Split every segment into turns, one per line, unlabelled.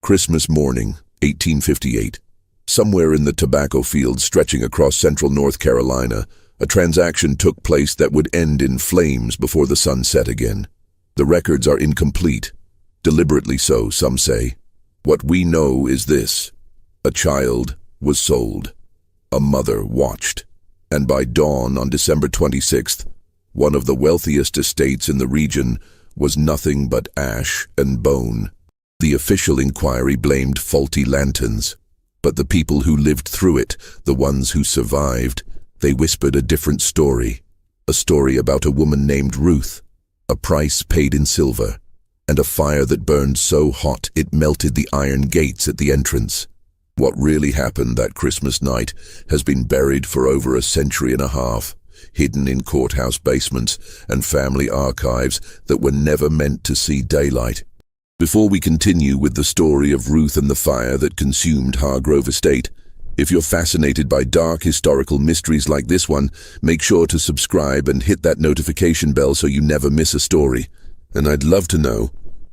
Christmas morning, 1858. Somewhere in the tobacco fields stretching across central North Carolina, a transaction took place that would end in flames before the sun set again. The records are incomplete. Deliberately so, some say. What we know is this: a child was sold. A mother watched. And by dawn on December 26th, one of the wealthiest estates in the region was nothing but ash and bone. The official inquiry blamed faulty lanterns, but the people who lived through it, the ones who survived, they whispered a different story. A story about a woman named Ruth, a price paid in silver, and a fire that burned so hot it melted the iron gates at the entrance. What really happened that Christmas night has been buried for over a century and a half, hidden in courthouse basements and family archives that were never meant to see daylight. Before we continue with the story of Ruth and the fire that consumed Hargrove Estate, if you're fascinated by dark historical mysteries like this one, make sure to subscribe and hit that notification bell so you never miss a story. And I'd love to know.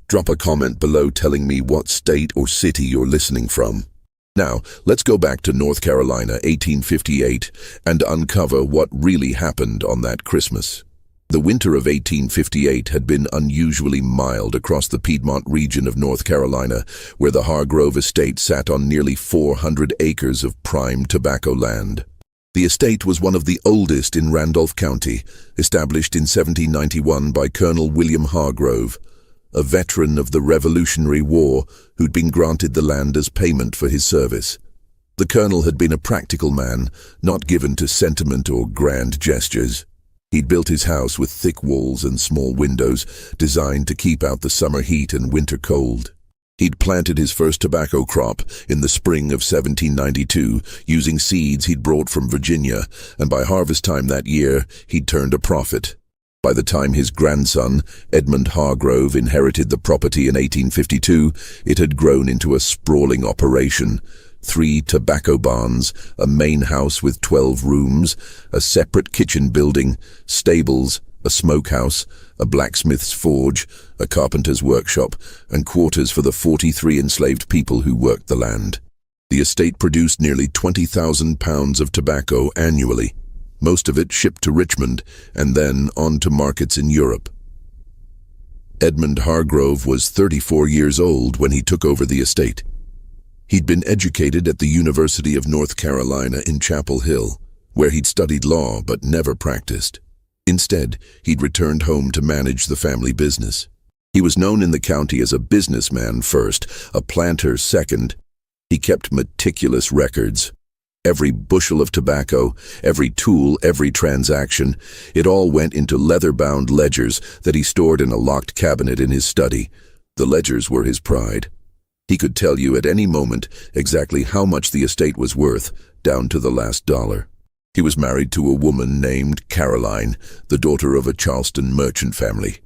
Drop a comment below telling me what state or city you're listening from. Now, let's go back to North Carolina, 1858, and uncover what really happened on that Christmas. The winter of 1858 had been unusually mild across the Piedmont region of North Carolina, where the Hargrove Estate sat on nearly 400 acres of prime tobacco land. The estate was one of the oldest in Randolph County, established in 1791 by Colonel William Hargrove, a veteran of the Revolutionary War who'd been granted the land as payment for his service. The colonel had been a practical man, not given to sentiment or grand gestures. He'd built his house with thick walls and small windows, designed to keep out the summer heat and winter cold. He'd planted his first tobacco crop in the spring of 1792, using seeds he'd brought from Virginia, and by harvest time that year, he'd turned a profit. By the time his grandson, Edmund Hargrove, inherited the property in 1852, it had grown into a sprawling operation. 3 tobacco barns, a main house with 12 rooms, a separate kitchen building, stables, a smokehouse, a blacksmith's forge, a carpenter's workshop, and quarters for the 43 enslaved people who worked the land. The estate produced nearly 20,000 pounds of tobacco annually, most of it shipped to Richmond and then on to markets in Europe. Edmund Hargrove was 34 years old when he took over the estate. He'd been educated at the University of North Carolina in Chapel Hill, where he'd studied law but never practiced. Instead, he'd returned home to manage the family business. He was known in the county as a businessman first, a planter second. He kept meticulous records. Every bushel of tobacco, every tool, every transaction, it all went into leather-bound ledgers that he stored in a locked cabinet in his study. The ledgers were his pride. He could tell you at any moment exactly how much the estate was worth, down to the last dollar. He was married to a woman named Caroline, the daughter of a Charleston merchant family.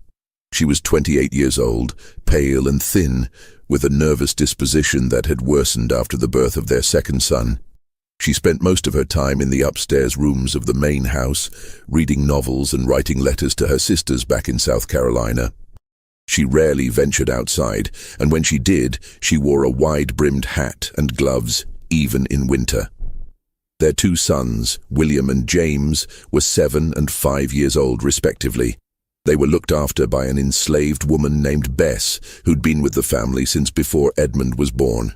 She was 28 years old, pale and thin, with a nervous disposition that had worsened after the birth of their second son. She spent most of her time in the upstairs rooms of the main house, reading novels and writing letters to her sisters back in South Carolina. She rarely ventured outside, and when she did, she wore a wide-brimmed hat and gloves, even in winter. Their 2 sons, William and James, were 7 and 5 years old respectively. They were looked after by an enslaved woman named Bess, who'd been with the family since before Edmund was born.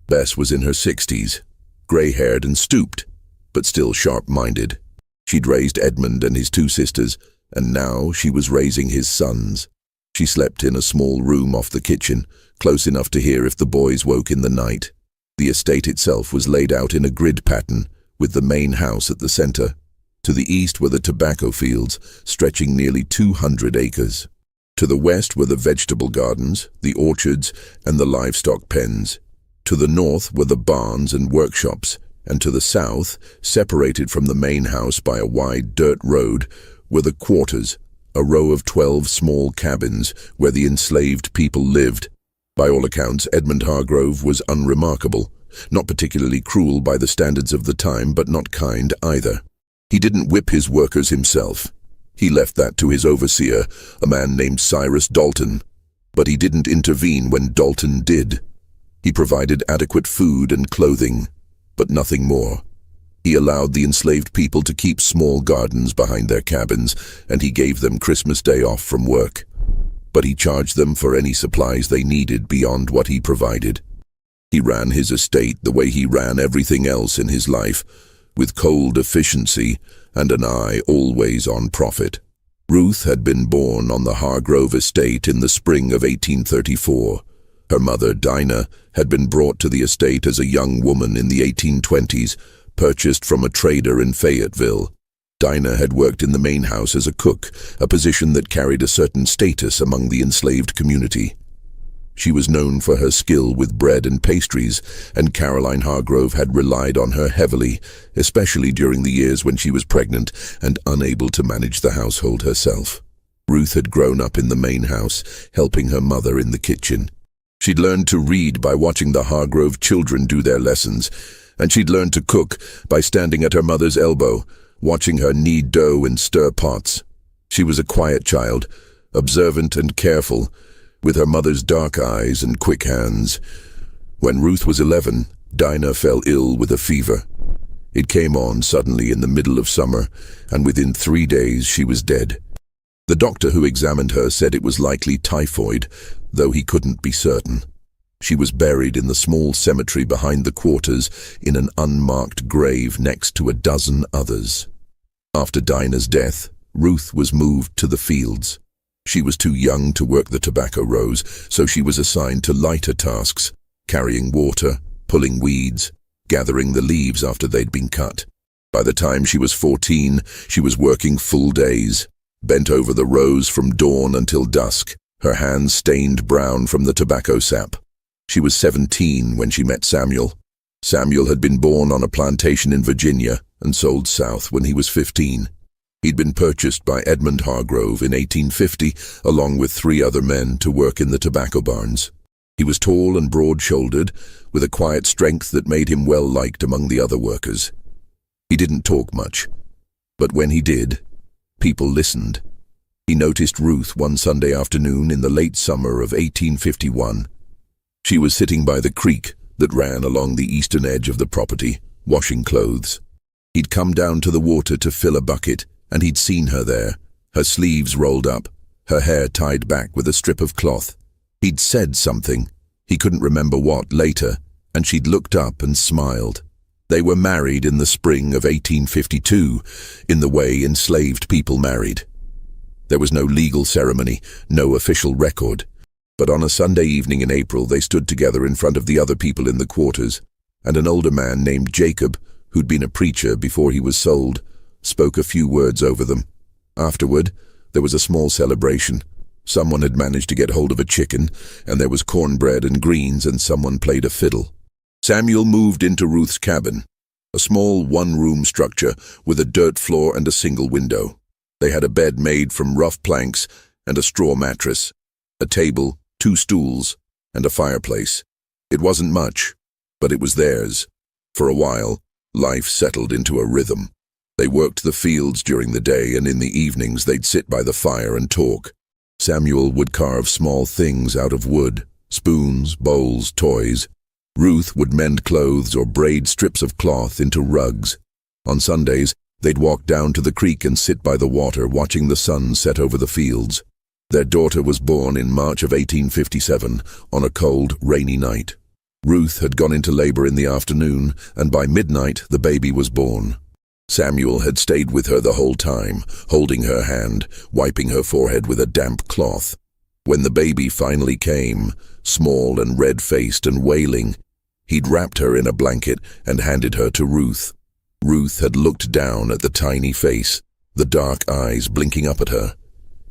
Bess was in her 60s, grey-haired and stooped, but still sharp-minded. She'd raised Edmund and his 2 sisters, and now she was raising his sons. She slept in a small room off the kitchen, close enough to hear if the boys woke in the night. The estate itself was laid out in a grid pattern, with the main house at the center. To the east were the tobacco fields, stretching nearly 200 acres. To the west were the vegetable gardens, the orchards, and the livestock pens. To the north were the barns and workshops, and to the south, separated from the main house by a wide dirt road, were the quarters, a row of 12 small cabins where the enslaved people lived. By all accounts, Edmund Hargrove was unremarkable, not particularly cruel by the standards of the time, but not kind either. He didn't whip his workers himself. He left that to his overseer, a man named Cyrus Dalton. But he didn't intervene when Dalton did. He provided adequate food and clothing, but nothing more. He allowed the enslaved people to keep small gardens behind their cabins, and he gave them Christmas Day off from work. But he charged them for any supplies they needed beyond what he provided. He ran his estate the way he ran everything else in his life, with cold efficiency and an eye always on profit. Ruth had been born on the Hargrove estate in the spring of 1834. Her mother, Dinah, had been brought to the estate as a young woman in the 1820s, purchased from a trader in Fayetteville. Dinah had worked in the main house as a cook, a position that carried a certain status among the enslaved community. She was known for her skill with bread and pastries, and Caroline Hargrove had relied on her heavily, especially during the years when she was pregnant and unable to manage the household herself. Ruth had grown up in the main house, helping her mother in the kitchen. She'd learned to read by watching the Hargrove children do their lessons, and she'd learned to cook by standing at her mother's elbow, watching her knead dough and stir pots. She was a quiet child, observant and careful, with her mother's dark eyes and quick hands. When Ruth was 11, Dinah fell ill with a fever. It came on suddenly in the middle of summer, and within 3 days she was dead. The doctor who examined her said it was likely typhoid, though he couldn't be certain. She was buried in the small cemetery behind the quarters in an unmarked grave next to a dozen others. After Dinah's death, Ruth was moved to the fields. She was too young to work the tobacco rows, so she was assigned to lighter tasks, carrying water, pulling weeds, gathering the leaves after they'd been cut. By the time she was 14, she was working full days, bent over the rows from dawn until dusk, her hands stained brown from the tobacco sap. She was 17 when she met Samuel. Samuel had been born on a plantation in Virginia and sold south when he was 15. He'd been purchased by Edmund Hargrove in 1850, along with 3 other men, to work in the tobacco barns. He was tall and broad-shouldered, with a quiet strength that made him well-liked among the other workers. He didn't talk much, but when he did, people listened. He noticed Ruth one Sunday afternoon in the late summer of 1851. She was sitting by the creek that ran along the eastern edge of the property, washing clothes. He'd come down to the water to fill a bucket, and he'd seen her there, her sleeves rolled up, her hair tied back with a strip of cloth. He'd said something, he couldn't remember what, later, and she'd looked up and smiled. They were married in the spring of 1852, in the way enslaved people married. There was no legal ceremony, no official record, but on a Sunday evening in April they stood together in front of the other people in the quarters, and an older man named Jacob, who'd been a preacher before he was sold, spoke a few words over them. Afterward, there was a small celebration. Someone had managed to get hold of a chicken, and there was cornbread and greens, and someone played a fiddle. Samuel moved into Ruth's cabin, a small one-room structure with a dirt floor and a single window. They had a bed made from rough planks and a straw mattress, a table, 2 stools, and a fireplace. It wasn't much, but it was theirs. For a while, life settled into a rhythm. They worked the fields during the day, and in the evenings they'd sit by the fire and talk. Samuel would carve small things out of wood, spoons, bowls, toys. Ruth would mend clothes or braid strips of cloth into rugs. On Sundays, they'd walk down to the creek and sit by the water, watching the sun set over the fields. Their daughter was born in March of 1857, on a cold, rainy night. Ruth had gone into labor in the afternoon, and by midnight the baby was born. Samuel had stayed with her the whole time, holding her hand, wiping her forehead with a damp cloth. When the baby finally came, small and red-faced and wailing, he'd wrapped her in a blanket and handed her to Ruth. Ruth had looked down at the tiny face, the dark eyes blinking up at her,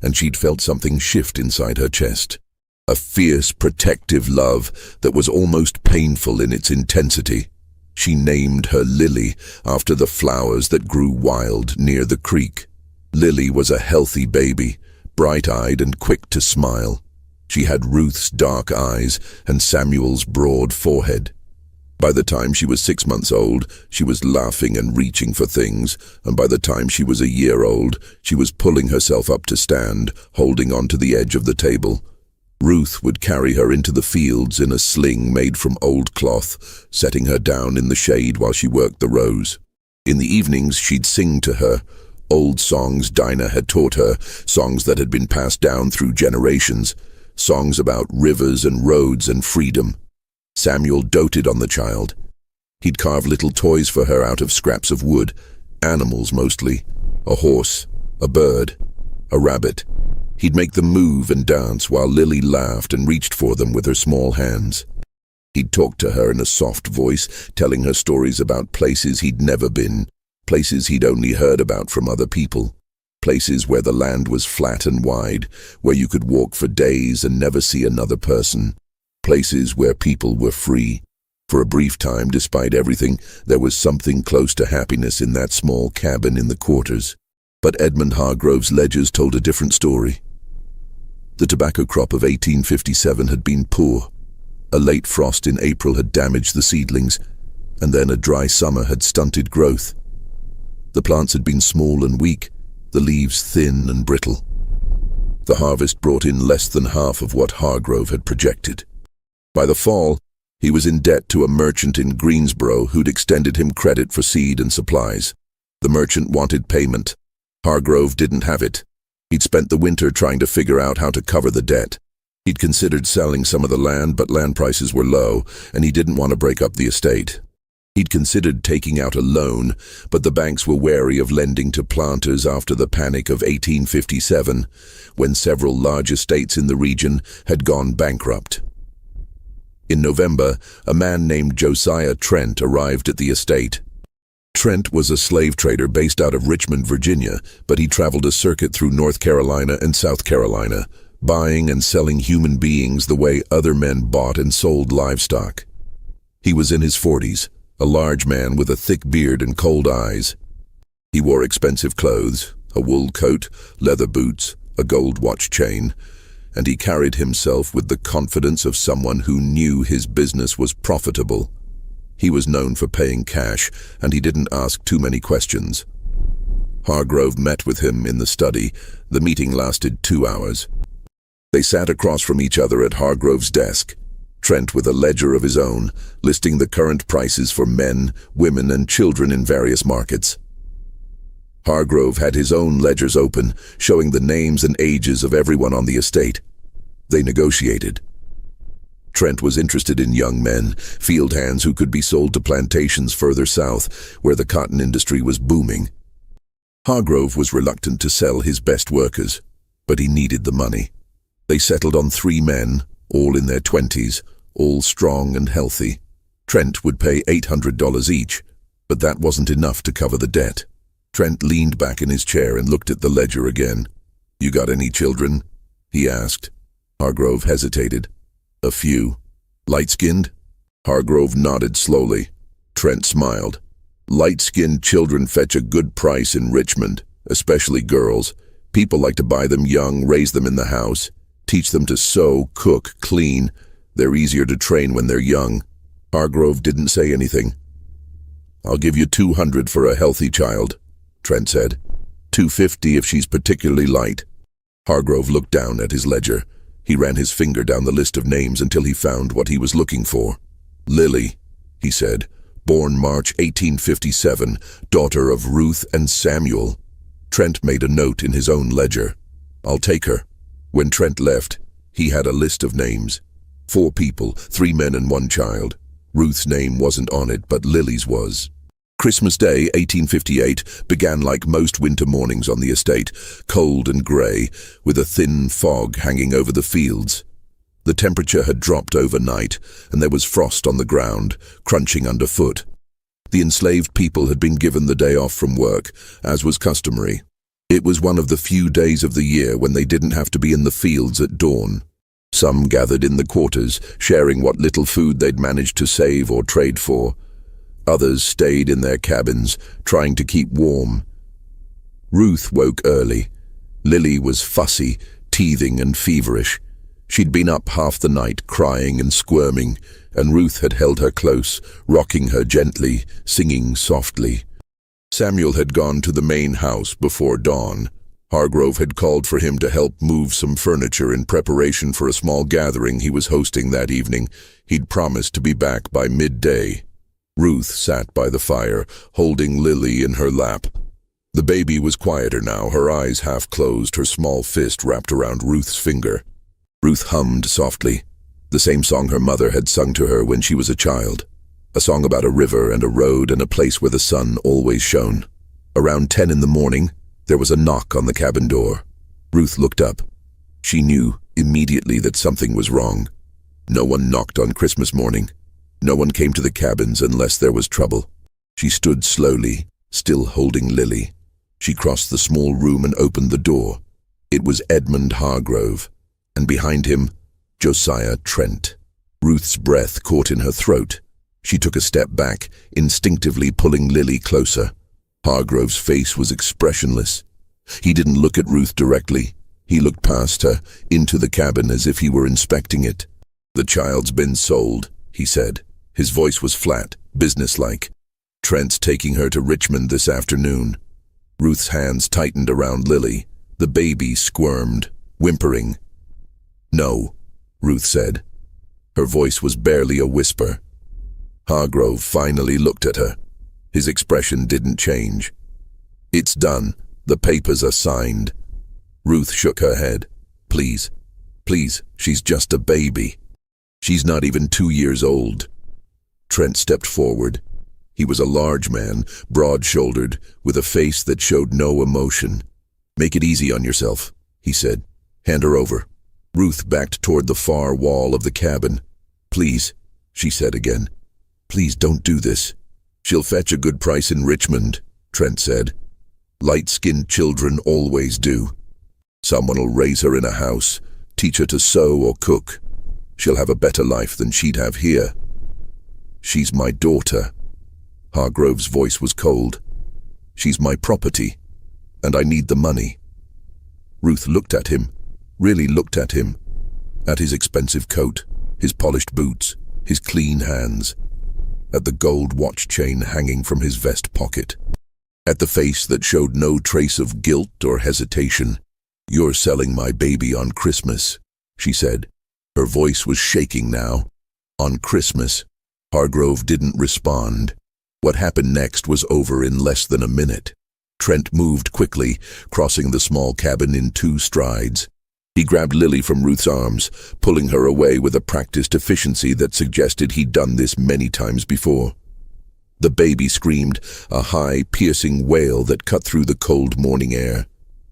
and she'd felt something shift inside her chest. A fierce, protective love that was almost painful in its intensity. She named her Lily after the flowers that grew wild near the creek. Lily was a healthy baby, bright-eyed and quick to smile. She had Ruth's dark eyes and Samuel's broad forehead. By the time she was 6 months old, she was laughing and reaching for things, and by the time she was a year old, she was pulling herself up to stand, holding on to the edge of the table. Ruth would carry her into the fields in a sling made from old cloth, setting her down in the shade while she worked the rows. In the evenings, she'd sing to her, old songs Dinah had taught her, songs that had been passed down through generations, songs about rivers and roads and freedom. Samuel doted on the child. He'd carve little toys for her out of scraps of wood, animals mostly, a horse, a bird, a rabbit. He'd make them move and dance while Lily laughed and reached for them with her small hands. He'd talk to her in a soft voice, telling her stories about places he'd never been, places he'd only heard about from other people, places where the land was flat and wide, where you could walk for days and never see another person, places where people were free. For a brief time, despite everything, there was something close to happiness in that small cabin in the quarters. But Edmund Hargrove's ledgers told a different story. The tobacco crop of 1857 had been poor. A late frost in April had damaged the seedlings, and then a dry summer had stunted growth. The plants had been small and weak, the leaves thin and brittle. The harvest brought in less than half of what Hargrove had projected. By the fall, he was in debt to a merchant in Greensboro who'd extended him credit for seed and supplies. The merchant wanted payment. Hargrove didn't have it. He'd spent the winter trying to figure out how to cover the debt. He'd considered selling some of the land, but land prices were low, and he didn't want to break up the estate. He'd considered taking out a loan, but the banks were wary of lending to planters after the panic of 1857, when several large estates in the region had gone bankrupt. In November, a man named Josiah Trent arrived at the estate. Trent was a slave trader based out of Richmond, Virginia, but he traveled a circuit through North Carolina and South Carolina, buying and selling human beings the way other men bought and sold livestock. He was in his 40s, a large man with a thick beard and cold eyes. He wore expensive clothes, a wool coat, leather boots, a gold watch chain, and he carried himself with the confidence of someone who knew his business was profitable. He was known for paying cash, and he didn't ask too many questions. Hargrove met with him in the study. The meeting lasted 2 hours. They sat across from each other at Hargrove's desk, Trent with a ledger of his own, listing the current prices for men, women, and children in various markets. Hargrove had his own ledgers open, showing the names and ages of everyone on the estate. They negotiated. Trent was interested in young men, field hands who could be sold to plantations further south, where the cotton industry was booming. Hargrove was reluctant to sell his best workers, but he needed the money. They settled on 3 men, all in their 20s, all strong and healthy. Trent would pay $800 each, but that wasn't enough to cover the debt. Trent leaned back in his chair and looked at the ledger again. "You got any children?" he asked. Hargrove hesitated. "A few." "Light-skinned?" Hargrove nodded slowly. Trent smiled. "Light-skinned children fetch a good price in Richmond, especially girls. People like to buy them young, raise them in the house, teach them to sew, cook, clean. They're easier to train when they're young." Hargrove didn't say anything. "I'll give you $200 for a healthy child," Trent said. $250 if she's particularly light." Hargrove looked down at his ledger. He ran his finger down the list of names until he found what he was looking for. "Lily," he said, "born March 1857, daughter of Ruth and Samuel." Trent made a note in his own ledger. "I'll take her." When Trent left, he had a list of names. 4 people, 3 men and 1 child. Ruth's name wasn't on it, but Lily's was. Christmas Day, 1858, began like most winter mornings on the estate, cold and grey, with a thin fog hanging over the fields. The temperature had dropped overnight, and there was frost on the ground, crunching underfoot. The enslaved people had been given the day off from work, as was customary. It was one of the few days of the year when they didn't have to be in the fields at dawn. Some gathered in the quarters, sharing what little food they'd managed to save or trade for. Others stayed in their cabins, trying to keep warm. Ruth woke early. Lily was fussy, teething and feverish. She'd been up half the night crying and squirming, and Ruth had held her close, rocking her gently, singing softly. Samuel had gone to the main house before dawn. Hargrove had called for him to help move some furniture in preparation for a small gathering he was hosting that evening. He'd promised to be back by midday. Ruth sat by the fire, holding Lily in her lap. The baby was quieter now, her eyes half closed, her small fist wrapped around Ruth's finger. Ruth hummed softly, the same song her mother had sung to her when she was a child. A song about a river and a road and a place where the sun always shone. Around 10 in the morning, there was a knock on the cabin door. Ruth looked up. She knew immediately that something was wrong. No one knocked on Christmas morning. No one came to the cabins unless there was trouble. She stood slowly, still holding Lily. She crossed the small room and opened the door. It was Edmund Hargrove, and behind him, Josiah Trent. Ruth's breath caught in her throat. She took a step back, instinctively pulling Lily closer. Hargrove's face was expressionless. He didn't look at Ruth directly. He looked past her, into the cabin as if he were inspecting it. "The child's been sold," he said. His voice was flat, businesslike. "Trent's taking her to Richmond this afternoon." Ruth's hands tightened around Lily. The baby squirmed, whimpering. "No," Ruth said. Her voice was barely a whisper. Hargrove finally looked at her. His expression didn't change. "It's done. The papers are signed." Ruth shook her head. Please, she's just a baby. She's not even 2 years old." Trent stepped forward. He was a large man, broad-shouldered, with a face that showed no emotion. "Make it easy on yourself," he said. "Hand her over." Ruth backed toward the far wall of the cabin. "Please," she said again. "Please don't do this." "She'll fetch a good price in Richmond," Trent said. "Light-skinned children always do. Someone'll raise her in a house, teach her to sew or cook. She'll have a better life than she'd have here." "She's my daughter." Hargrove's voice was cold. "She's my property, and I need the money." Ruth looked at him, really looked at him, at his expensive coat, his polished boots, his clean hands, at the gold watch chain hanging from his vest pocket, at the face that showed no trace of guilt or hesitation. "You're selling my baby on Christmas," she said. Her voice was shaking now. "On Christmas." Hargrove didn't respond. What happened next was over in less than a minute. Trent moved quickly, crossing the small cabin in 2 strides. He grabbed Lily from Ruth's arms, pulling her away with a practiced efficiency that suggested he'd done this many times before. The baby screamed, a high, piercing wail that cut through the cold morning air.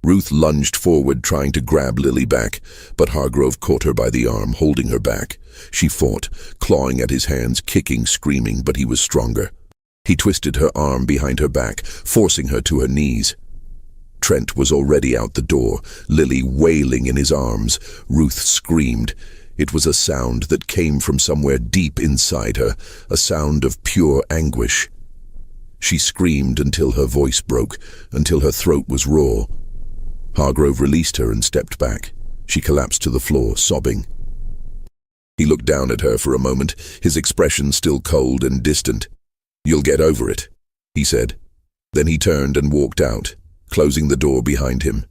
Ruth lunged forward, trying to grab Lily back, but Hargrove caught her by the arm, holding her back. She fought, clawing at his hands, kicking, screaming, but he was stronger. He twisted her arm behind her back, forcing her to her knees. Trent was already out the door, Lily wailing in his arms. Ruth screamed. It was a sound that came from somewhere deep inside her, a sound of pure anguish. She screamed until her voice broke, until her throat was raw. Hargrove released her and stepped back. She collapsed to the floor, sobbing. He looked down at her for a moment, his expression still cold and distant. "You'll get over it," he said. Then he turned and walked out, closing the door behind him.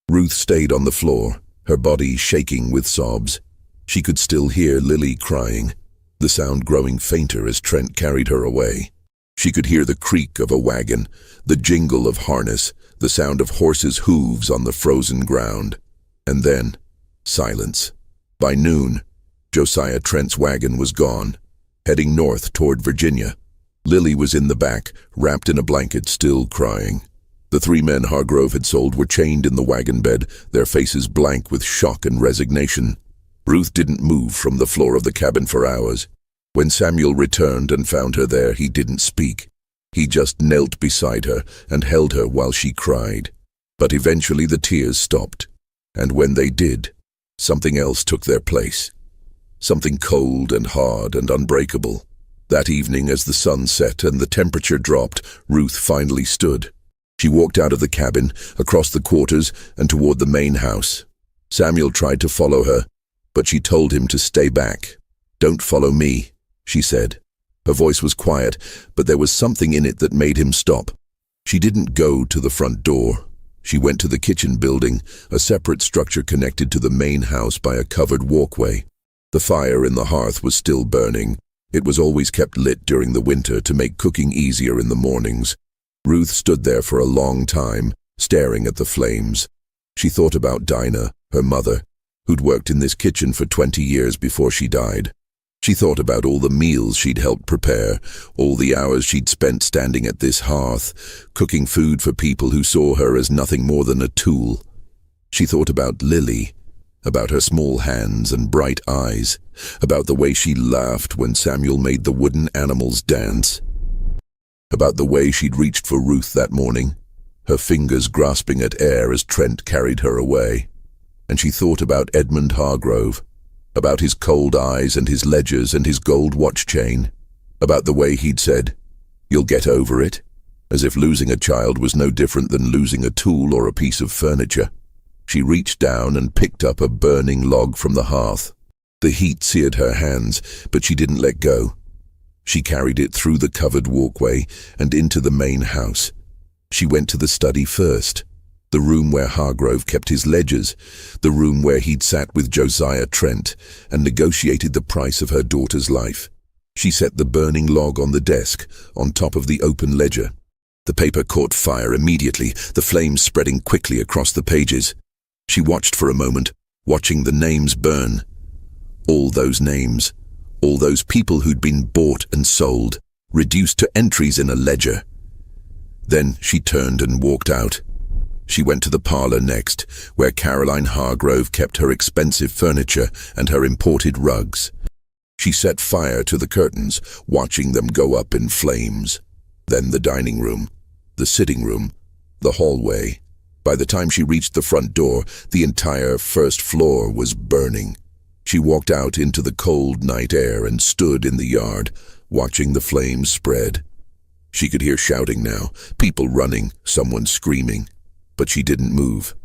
Ruth stayed on the floor, her body shaking with sobs. She could still hear Lily crying, the sound growing fainter as Trent carried her away. She could hear the creak of a wagon, the jingle of harness, the sound of horses' hooves on the frozen ground. And then, silence. By noon, Josiah Trent's wagon was gone, heading north toward Virginia. Lily was in the back, wrapped in a blanket, still crying. The 3 men Hargrove had sold were chained in the wagon bed, their faces blank with shock and resignation. Ruth didn't move from the floor of the cabin for hours. When Samuel returned and found her there, he didn't speak. He just knelt beside her and held her while she cried. But eventually the tears stopped, and when they did, something else took their place. Something cold and hard and unbreakable. That evening, as the sun set and the temperature dropped, Ruth finally stood. She walked out of the cabin, across the quarters, and toward the main house. Samuel tried to follow her, but she told him to stay back. "Don't follow me," she said. Her voice was quiet, but there was something in it that made him stop. She didn't go to the front door. She went to the kitchen building, a separate structure connected to the main house by a covered walkway. The fire in the hearth was still burning. It was always kept lit during the winter to make cooking easier in the mornings. Ruth stood there for a long time, staring at the flames. She thought about Dinah, her mother, who'd worked in this kitchen for 20 years before she died. She thought about all the meals she'd helped prepare, all the hours she'd spent standing at this hearth, cooking food for people who saw her as nothing more than a tool. She thought about Lily, about her small hands and bright eyes, about the way she laughed when Samuel made the wooden animals dance, about the way she'd reached for Ruth that morning, her fingers grasping at air as Trent carried her away. And she thought about Edmund Hargrove, about his cold eyes and his ledgers and his gold watch chain, about the way he'd said, "You'll get over it," as if losing a child was no different than losing a tool or a piece of furniture. She reached down and picked up a burning log from the hearth. The heat seared her hands, but she didn't let go. She carried it through the covered walkway and into the main house. She went to the study first, the room where Hargrove kept his ledgers, the room where he'd sat with Josiah Trent and negotiated the price of her daughter's life. She set the burning log on the desk, on top of the open ledger. The paper caught fire immediately, the flames spreading quickly across the pages. She watched for a moment, watching the names burn. All those names, all those people who'd been bought and sold, reduced to entries in a ledger. Then she turned and walked out. She went to the parlor next, where Caroline Hargrove kept her expensive furniture and her imported rugs. She set fire to the curtains, watching them go up in flames. Then the dining room, the sitting room, the hallway. By the time she reached the front door, the entire first floor was burning. She walked out into the cold night air and stood in the yard, watching the flames spread. She could hear shouting now, people running, someone screaming. But she didn't move.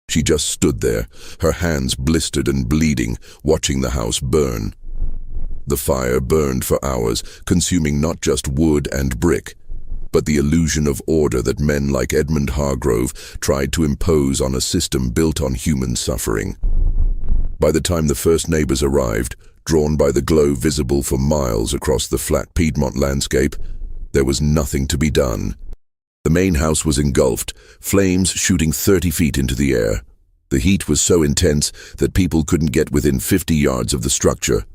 She just stood there, her hands blistered and bleeding, watching the house burn. The fire burned for hours, consuming not just wood and brick, but the illusion of order that men like Edmund Hargrove tried to impose on a system built on human suffering. By the time the first neighbors arrived, drawn by the glow visible for miles across the flat Piedmont landscape, there was nothing to be done. The main house was engulfed, flames shooting 30 feet into the air. The heat was so intense that people couldn't get within 50 yards of the structure.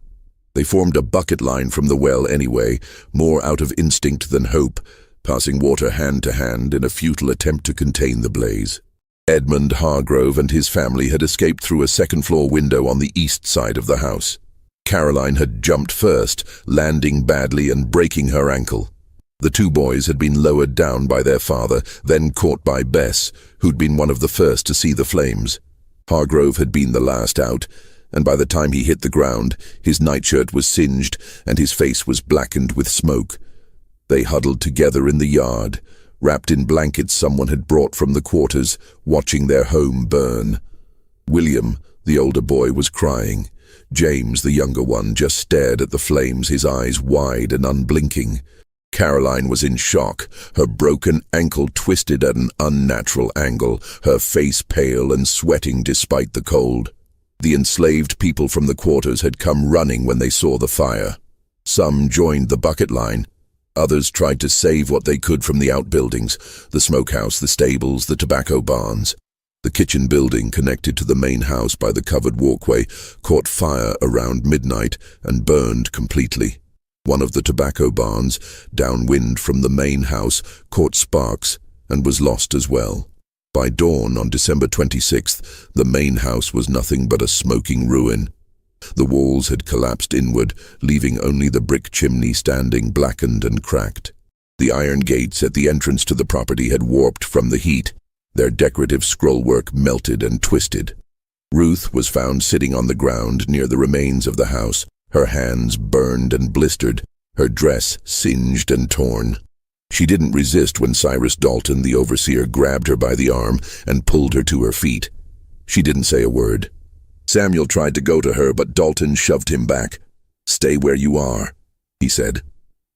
They formed a bucket line from the well anyway, more out of instinct than hope, passing water hand to hand in a futile attempt to contain the blaze. Edmund Hargrove and his family had escaped through a second-floor window on the east side of the house. Caroline had jumped first, landing badly and breaking her ankle. The two boys had been lowered down by their father, then caught by Bess, who'd been one of the first to see the flames. Hargrove had been the last out, and by the time he hit the ground, his nightshirt was singed and his face was blackened with smoke. They huddled together in the yard, wrapped in blankets someone had brought from the quarters, watching their home burn. William, the older boy, was crying. James, the younger one, just stared at the flames, his eyes wide and unblinking. Caroline was in shock, her broken ankle twisted at an unnatural angle, her face pale and sweating despite the cold. The enslaved people from the quarters had come running when they saw the fire. Some joined the bucket line. Others tried to save what they could from the outbuildings, the smokehouse, the stables, the tobacco barns. The kitchen building, connected to the main house by the covered walkway, caught fire around midnight and burned completely. One of the tobacco barns, downwind from the main house, caught sparks and was lost as well. By dawn on December 26th, the main house was nothing but a smoking ruin. The walls had collapsed inward, leaving only the brick chimney standing blackened and cracked. The iron gates at the entrance to the property had warped from the heat, their decorative scrollwork melted and twisted. Ruth was found sitting on the ground near the remains of the house, her hands burned and blistered, her dress singed and torn. She didn't resist when Cyrus Dalton, the overseer, grabbed her by the arm and pulled her to her feet. She didn't say a word. Samuel tried to go to her, but Dalton shoved him back. "Stay where you are," he said.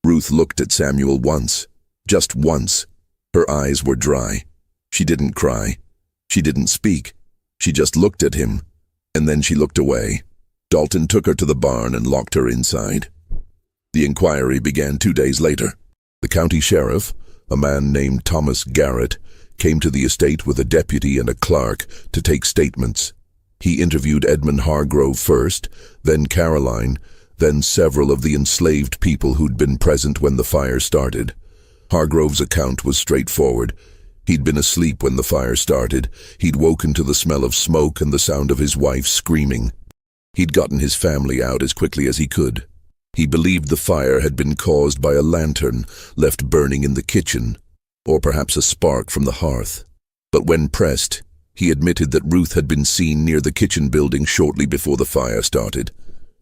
Ruth looked at Samuel once, just once. Her eyes were dry. She didn't cry. She didn't speak. She just looked at him, and then she looked away. Dalton took her to the barn and locked her inside. The inquiry began 2 days later. The county sheriff, a man named Thomas Garrett, came to the estate with a deputy and a clerk to take statements. He interviewed Edmund Hargrove first, then Caroline, then several of the enslaved people who'd been present when the fire started. Hargrove's account was straightforward. He'd been asleep when the fire started. He'd woken to the smell of smoke and the sound of his wife screaming. He'd gotten his family out as quickly as he could. He believed the fire had been caused by a lantern left burning in the kitchen, or perhaps a spark from the hearth. But when pressed, he admitted that Ruth had been seen near the kitchen building shortly before the fire started,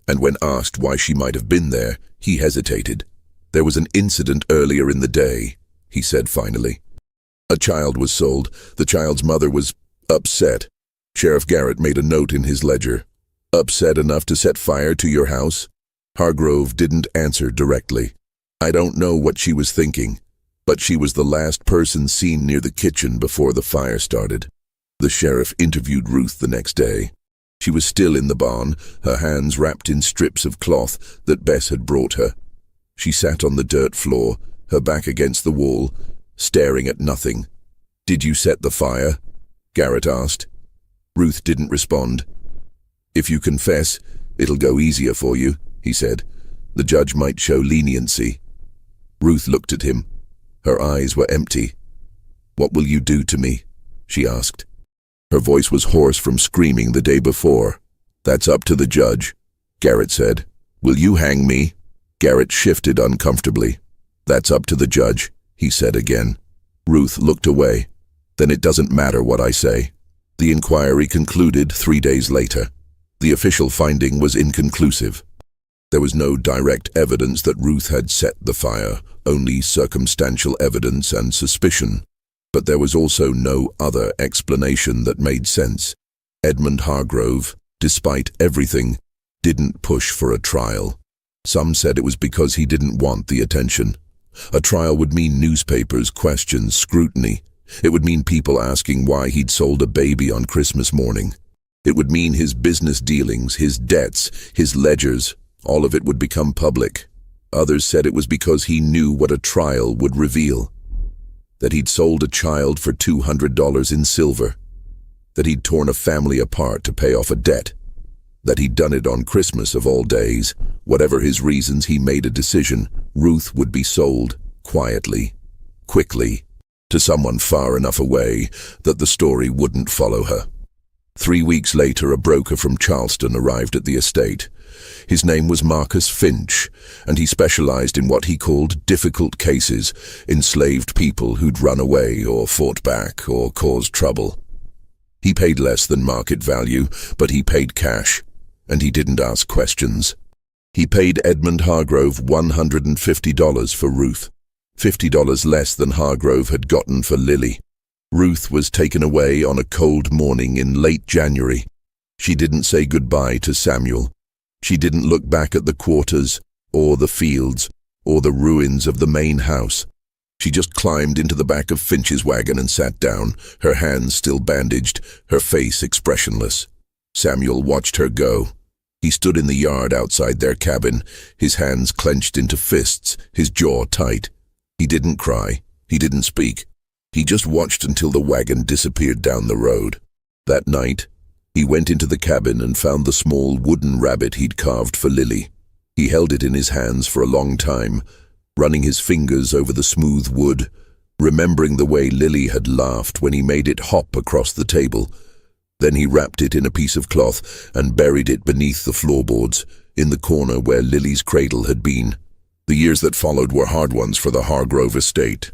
and when asked why she might have been there, he hesitated. There was an incident earlier in the day, he said finally. A child was sold. The child's mother was upset. Sheriff Garrett made a note in his ledger. Upset enough to set fire to your house? Hargrove didn't answer directly. I don't know what she was thinking, but she was the last person seen near the kitchen before the fire started. The sheriff interviewed Ruth the next day. She was still in the barn, her hands wrapped in strips of cloth that Bess had brought her. She sat on the dirt floor, her back against the wall, staring at nothing. Did you set the fire? Garrett asked. Ruth didn't respond. If you confess, it'll go easier for you, he said. The judge might show leniency. Ruth looked at him. Her eyes were empty. What will you do to me? She asked. Her voice was hoarse from screaming the day before. That's up to the judge, Garrett said. Will you hang me? Garrett shifted uncomfortably. That's up to the judge, he said again. Ruth looked away. Then it doesn't matter what I say. The inquiry concluded 3 days later. The official finding was inconclusive. There was no direct evidence that Ruth had set the fire, only circumstantial evidence and suspicion. But there was also no other explanation that made sense. Edmund Hargrove, despite everything, didn't push for a trial. Some said it was because he didn't want the attention. A trial would mean newspapers, questions, scrutiny. It would mean people asking why he'd sold a baby on Christmas morning. It would mean his business dealings, his debts, his ledgers, all of it would become public. Others said it was because he knew what a trial would reveal. That he'd sold a child for $200 in silver. That he'd torn a family apart to pay off a debt. That he'd done it on Christmas of all days. Whatever his reasons, he made a decision. Ruth would be sold, quietly, quickly, to someone far enough away that the story wouldn't follow her. 3 weeks later, a broker from Charleston arrived at the estate. His name was Marcus Finch, and he specialized in what he called difficult cases, enslaved people who'd run away or fought back or caused trouble. He paid less than market value, but he paid cash, and he didn't ask questions. He paid Edmund Hargrove $150 for Ruth, $50 less than Hargrove had gotten for Lily. Ruth was taken away on a cold morning in late January. She didn't say goodbye to Samuel. She didn't look back at the quarters, or the fields, or the ruins of the main house. She just climbed into the back of Finch's wagon and sat down, her hands still bandaged, her face expressionless. Samuel watched her go. He stood in the yard outside their cabin, his hands clenched into fists, his jaw tight. He didn't cry. He didn't speak. He just watched until the wagon disappeared down the road. That night, he went into the cabin and found the small wooden rabbit he'd carved for Lily. He held it in his hands for a long time, running his fingers over the smooth wood, remembering the way Lily had laughed when he made it hop across the table. Then he wrapped it in a piece of cloth and buried it beneath the floorboards, in the corner where Lily's cradle had been. The years that followed were hard ones for the Hargrove estate.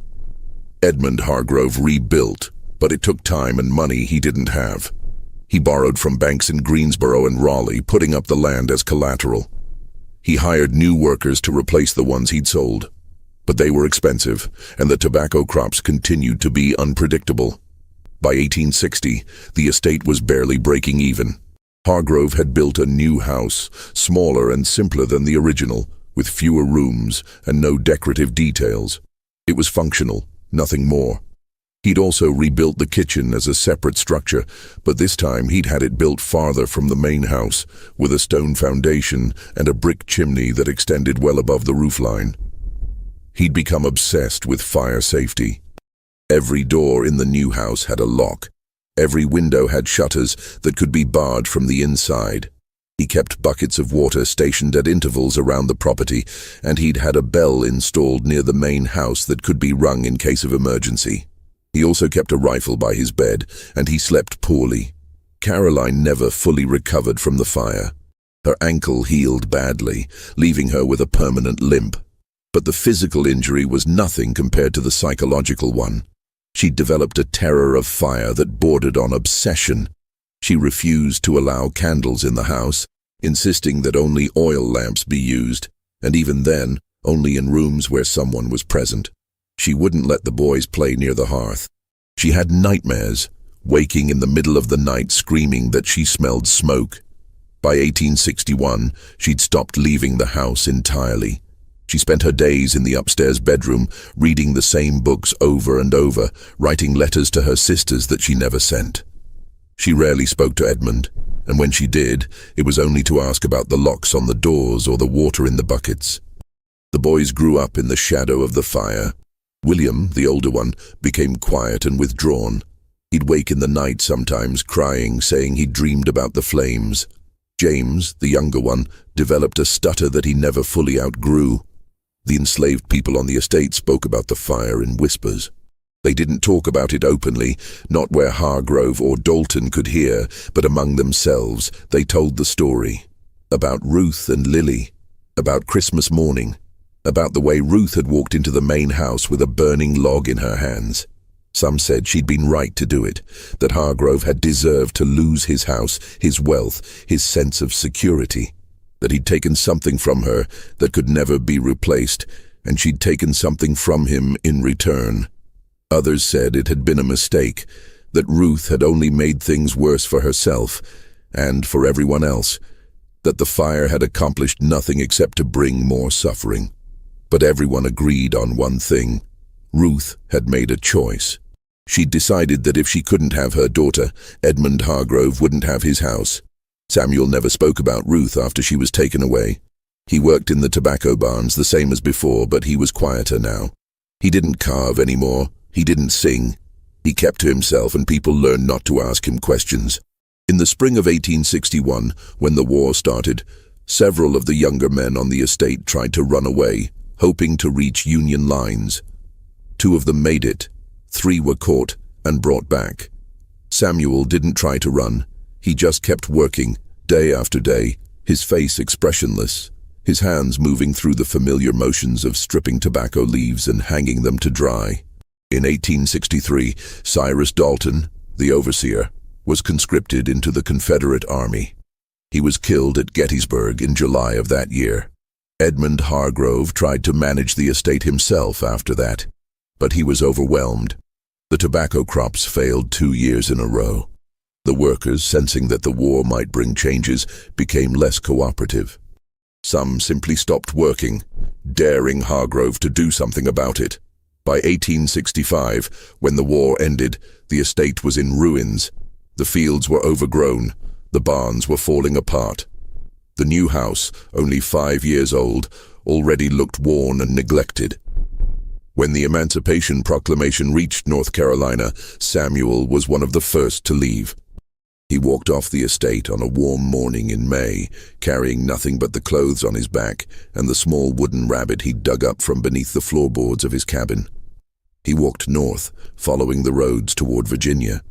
Edmund Hargrove rebuilt, but it took time and money he didn't have. He borrowed from banks in Greensboro and Raleigh, putting up the land as collateral. He hired new workers to replace the ones he'd sold. But they were expensive, and the tobacco crops continued to be unpredictable. By 1860, the estate was barely breaking even. Hargrove had built a new house, smaller and simpler than the original, with fewer rooms and no decorative details. It was functional, nothing more. He'd also rebuilt the kitchen as a separate structure, but this time he'd had it built farther from the main house, with a stone foundation and a brick chimney that extended well above the roofline. He'd become obsessed with fire safety. Every door in the new house had a lock. Every window had shutters that could be barred from the inside. He kept buckets of water stationed at intervals around the property, and he'd had a bell installed near the main house that could be rung in case of emergency. He also kept a rifle by his bed, and he slept poorly. Caroline never fully recovered from the fire. Her ankle healed badly, leaving her with a permanent limp. But the physical injury was nothing compared to the psychological one. She'd developed a terror of fire that bordered on obsession. She refused to allow candles in the house, insisting that only oil lamps be used, and even then, only in rooms where someone was present. She wouldn't let the boys play near the hearth. She had nightmares, waking in the middle of the night screaming that she smelled smoke. By 1861, she'd stopped leaving the house entirely. She spent her days in the upstairs bedroom, reading the same books over and over, writing letters to her sisters that she never sent. She rarely spoke to Edmund, and when she did, it was only to ask about the locks on the doors or the water in the buckets. The boys grew up in the shadow of the fire. William, the older one, became quiet and withdrawn. He'd wake in the night sometimes, crying, saying he dreamed about the flames. James, the younger one, developed a stutter that he never fully outgrew. The enslaved people on the estate spoke about the fire in whispers. They didn't talk about it openly, not where Hargrove or Dalton could hear, but among themselves they told the story. About Ruth and Lily, about Christmas morning, about the way Ruth had walked into the main house with a burning log in her hands. Some said she'd been right to do it, that Hargrove had deserved to lose his house, his wealth, his sense of security, that he'd taken something from her that could never be replaced, and she'd taken something from him in return. Others said it had been a mistake, that Ruth had only made things worse for herself and for everyone else, that the fire had accomplished nothing except to bring more suffering. But everyone agreed on one thing. Ruth had made a choice. She'd decided that if she couldn't have her daughter, Edmund Hargrove wouldn't have his house. Samuel never spoke about Ruth after she was taken away. He worked in the tobacco barns the same as before, but he was quieter now. He didn't carve anymore. He didn't sing. He kept to himself, and people learned not to ask him questions. In the spring of 1861, when the war started, several of the younger men on the estate tried to run away, hoping to reach Union lines. 2 of them made it. 3 were caught and brought back. Samuel didn't try to run. He just kept working, day after day, his face expressionless, his hands moving through the familiar motions of stripping tobacco leaves and hanging them to dry. In 1863, Cyrus Dalton, the overseer, was conscripted into the Confederate Army. He was killed at Gettysburg in July of that year. Edmund Hargrove tried to manage the estate himself after that, but he was overwhelmed. The tobacco crops failed 2 years in a row. The workers, sensing that the war might bring changes, became less cooperative. Some simply stopped working, daring Hargrove to do something about it. By 1865, when the war ended, the estate was in ruins. The fields were overgrown. The barns were falling apart. The new house, only 5 years old, already looked worn and neglected. When the Emancipation Proclamation reached North Carolina, Samuel was one of the first to leave. He walked off the estate on a warm morning in May, carrying nothing but the clothes on his back and the small wooden rabbit he'd dug up from beneath the floorboards of his cabin. He walked north, following the roads toward Virginia.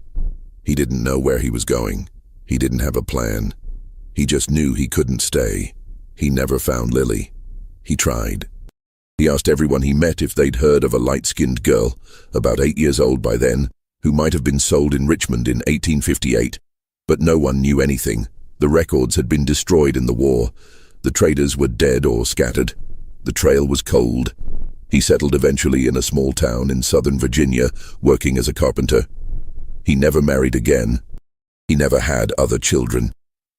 He didn't know where he was going. He didn't have a plan. He just knew he couldn't stay. He never found Lily. He tried. He asked everyone he met if they'd heard of a light-skinned girl, about 8 years old by then, who might have been sold in Richmond in 1858. But no one knew anything. The records had been destroyed in the war. The traders were dead or scattered. The trail was cold. He settled eventually in a small town in southern Virginia, working as a carpenter. He never married again. He never had other children.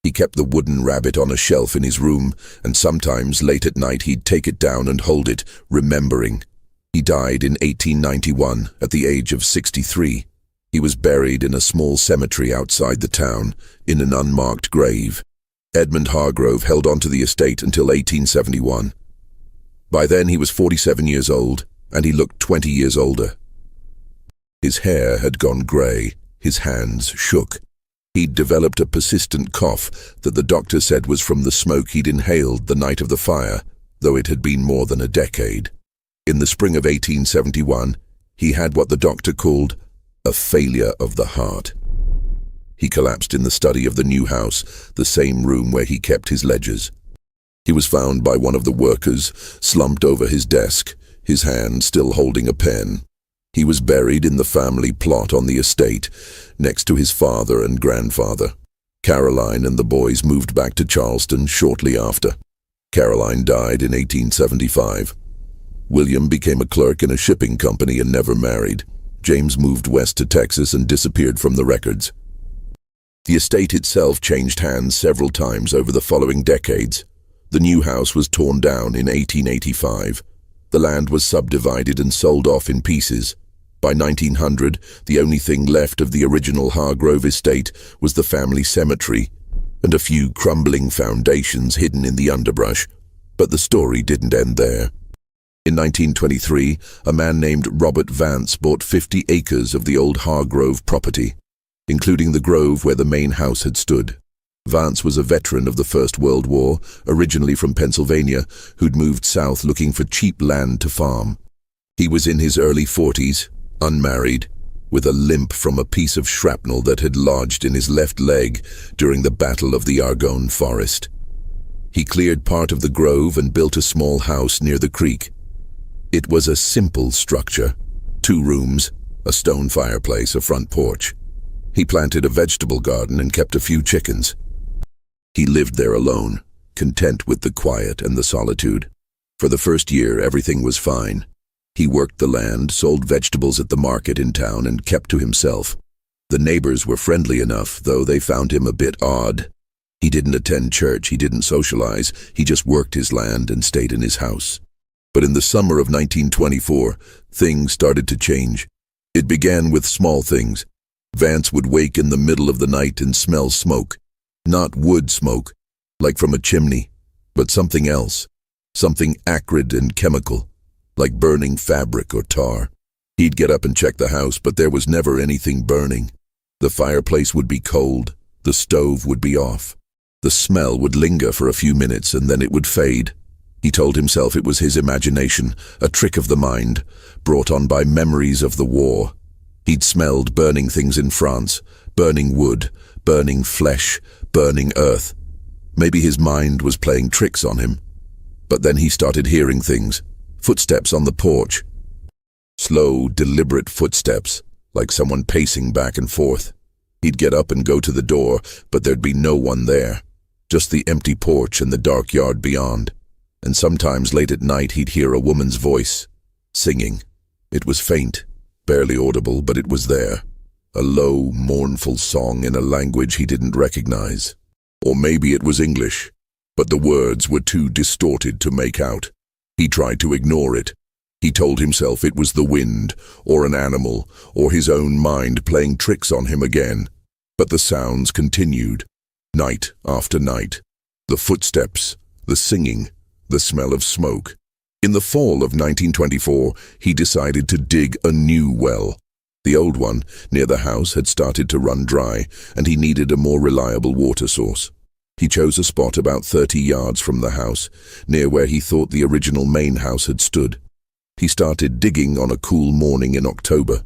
He kept the wooden rabbit on a shelf in his room, and sometimes late at night he'd take it down and hold it, remembering. He He died in 1891 at the age of 63. He was buried in a small cemetery outside the town, in an unmarked grave. Edmund Hargrove held onto the estate until 1871. By then he was 47 years old, and he looked 20 years older. His hair had gone grey, his hands shook. He'd developed a persistent cough that the doctor said was from the smoke he'd inhaled the night of the fire, though it had been more than a decade. In the spring of 1871, he had what the doctor called a failure of the heart. He collapsed in the study of the new house, the same room where he kept his ledgers. He was found by one of the workers, slumped over his desk, his hand still holding a pen. He was buried in the family plot on the estate, next to his father and grandfather. Caroline and the boys moved back to Charleston shortly after. Caroline died in 1875. William became a clerk in a shipping company and never married. James moved west to Texas and disappeared from the records. The estate itself changed hands several times over the following decades. The new house was torn down in 1885. The land was subdivided and sold off in pieces. By 1900, the only thing left of the original Hargrove estate was the family cemetery and a few crumbling foundations hidden in the underbrush. But the story didn't end there. In 1923, a man named Robert Vance bought 50 acres of the old Hargrove property, including the grove where the main house had stood. Vance was a veteran of the First World War, originally from Pennsylvania, who'd moved south looking for cheap land to farm. He was in his early 40s, unmarried, with a limp from a piece of shrapnel that had lodged in his left leg during the Battle of the Argonne Forest. He cleared part of the grove and built a small house near the creek. It was a simple structure, 2 rooms, a stone fireplace, a front porch. He planted a vegetable garden and kept a few chickens. He lived there alone, content with the quiet and the solitude. For the first year, everything was fine. He worked the land, sold vegetables at the market in town, and kept to himself. The neighbors were friendly enough, though they found him a bit odd. He didn't attend church, he didn't socialize, he just worked his land and stayed in his house. But in the summer of 1924, things started to change. It began with small things. Vance would wake in the middle of the night and smell smoke. Not wood smoke, like from a chimney, but something else, something acrid and chemical, like burning fabric or tar. He'd get up and check the house, but there was never anything burning. The fireplace would be cold, the stove would be off. The smell would linger for a few minutes and then it would fade. He told himself it was his imagination, a trick of the mind, brought on by memories of the war. He'd smelled burning things in France, burning wood, burning flesh, burning earth. Maybe his mind was playing tricks on him. But then he started hearing things, footsteps on the porch. Slow, deliberate footsteps, like someone pacing back and forth. He'd get up and go to the door, but there'd be no one there. Just the empty porch and the dark yard beyond. And sometimes late at night he'd hear a woman's voice, singing. It was faint, barely audible, but it was there. A low, mournful song in a language he didn't recognize. Or maybe it was English, but the words were too distorted to make out. He tried to ignore it. He told himself it was the wind, or an animal, or his own mind playing tricks on him again. But the sounds continued, night after night. The footsteps, the singing, the smell of smoke. In the fall of 1924, he decided to dig a new well. The old one, near the house, had started to run dry, and he needed a more reliable water source. He chose a spot about 30 yards from the house, near where he thought the original main house had stood. He started digging on a cool morning in October.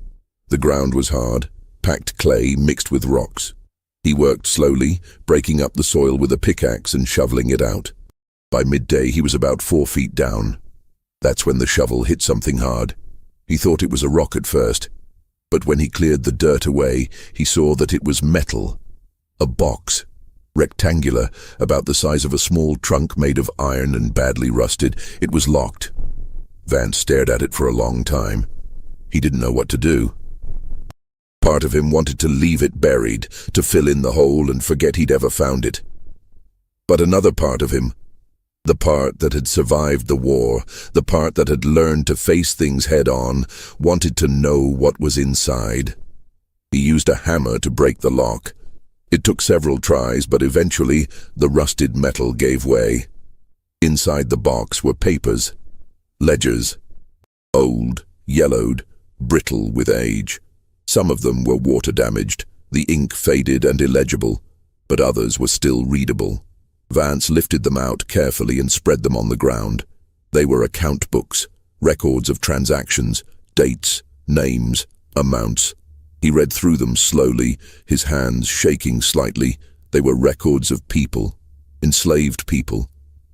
The ground was hard, packed clay mixed with rocks. He worked slowly, breaking up the soil with a pickaxe and shoveling it out. By midday, he was about 4 feet down. That's when the shovel hit something hard. He thought it was a rock at first, but when he cleared the dirt away, he saw that it was metal. A box, rectangular, about the size of a small trunk made of iron and badly rusted. It was locked. Vance stared at it for a long time. He didn't know what to do. Part of him wanted to leave it buried, to fill in the hole and forget he'd ever found it. But another part of him The part that had survived the war, the part that had learned to face things head-on, wanted to know what was inside. He used a hammer to break the lock. It took several tries, but eventually the rusted metal gave way. Inside the box were papers, ledgers, old, yellowed, brittle with age. Some of them were water-damaged, the ink faded and illegible, but others were still readable. Vance lifted them out carefully and spread them on the ground. They were account books, records of transactions, dates, names, amounts. He read through them slowly, his hands shaking slightly. They were records of people, enslaved people,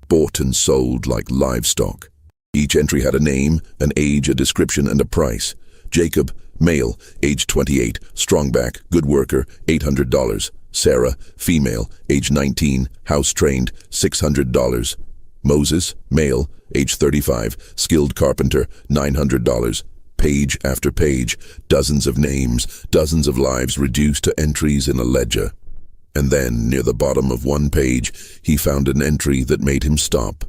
bought and sold like livestock. Each entry had a name, an age, a description, and a price. Jacob, male, age 28, strong back, good worker, $800. Sarah, female, age 19, house-trained, $600. Moses, male, age 35, skilled carpenter, $900. Page after page, dozens of names, dozens of lives reduced to entries in a ledger. And then, near the bottom of one page, he found an entry that made him stop.